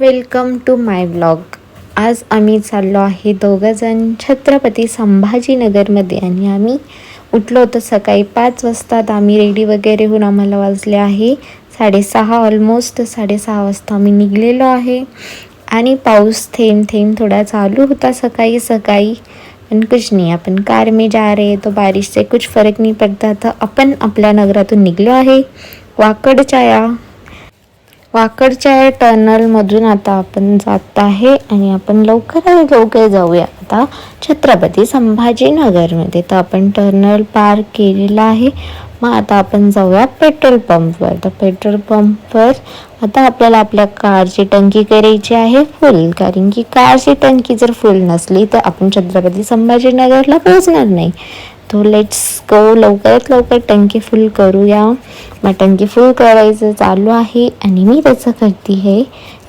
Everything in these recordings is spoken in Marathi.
Welcome to my vlog. आज आम्ही चाललो आहे दोघंजण छत्रपती संभाजीनगरमध्ये आणि आम्ही उठलो होतो सकाळी 5 वाजता. तर आम्ही रेडी वगैरे होऊन आम्हाला वाजले आहे 6:30. ऑलमोस्ट 6:30 वाजता आम्ही निघलेलो आहे आणि पाऊस थेंब थेंब थोडा चालू होता सकाळी सकाळी. पण कुछ नहीं, अपन कार में जा रहे तो बारिश से कुछ फर्क नहीं पड़ता. तर आपण आपल्या नगरातून निघलो आहे वाकडच्या टर्नलमधून आता आपण जात आहे आणि आपण लवकर जाऊया आता छत्रपती संभाजीनगरमध्ये. तर आपण टर्नल पार केलेला आहे. मग आता आपण जाऊया पेट्रोल पंपवर. तर पेट्रोल पंपवर आता आपल्याला आपल्या कारची टंकी करायची आहे फुल, कारण की कारची टंकी जर फुल नसली तर आपण छत्रपती संभाजीनगरला पोहोचणार नाही. तो लेट्स गो, लवकरात लवकर टंकी फुल करूया. मग टंकी फुल करायचं चालू आहे आणि मी त्याचं करते आहे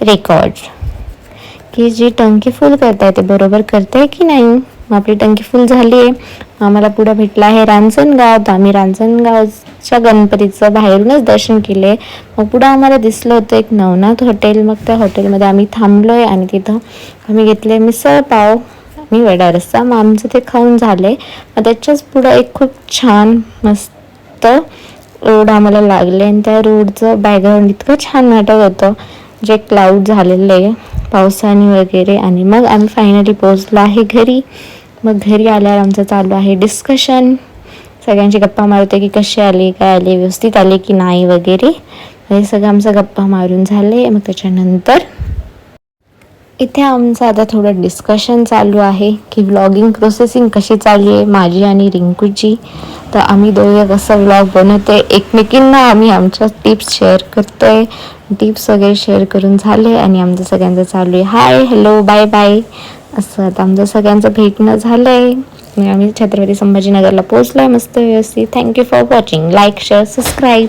रेकॉर्ड, की जी टंकी फुल करताय ते बरोबर करताय की नाही. मग आपली टंकी फुल झाली आहे. आम्हाला पुढं भेटलं आहे रांजणगाव. तर आम्ही रांजणगावच्या गणपतीचं बाहेरूनच दर्शन केले. मग पुढं आम्हाला दिसलं होतं एक नवनाथ हॉटेल. मग त्या हॉटेलमध्ये आम्ही थांबलो आहे आणि तिथं आम्ही घेतले मिसळ पाव आणि वडा रस्सा. मग आमचं ते खाऊन झालं आहे. मग त्याच्याच पुढं एक खूप छान मस्त रोड आम्हाला लागले आणि त्या रोडचं बॅकग्राऊंड इतकं छान वाटत होतं, जे क्लाउड झालेलं आहे पावसाने वगैरे. आणि मग आम्ही फायनली पोहोचलो आहे घरी. मग घरी आल्यावर आमचं चालू आहे डिस्कशन. सगळ्यांची गप्पा मारते की कसे आले, काय आले, व्यवस्थित आले की नाही वगैरे. हे सगळं आमचं गप्पा मारून झाले. मग त्याच्यानंतर इथे आमचं आता थोडं डिस्कशन चालू आहे की व्लॉगिंग प्रोसेसिंग कशी चालली आहे माझी आणि रिंकूची. तर आम्ही दोघे कसं व्लॉग बनवतोय एकमेकींना आम्ही आमच्या टिप्स शेअर करतोय. टिप्स वगैरे शेअर करून झाले आणि आमचं सगळ्यांचं चालू आहे हाय हॅलो बाय बाय असं. आता आमचं सगळ्यांचं भेटणं झालं आहे. आम्ही छत्रपती संभाजीनगरला पोहोचलो आहे मस्त व्यवस्थित. Thank you for watching. Like share subscribe.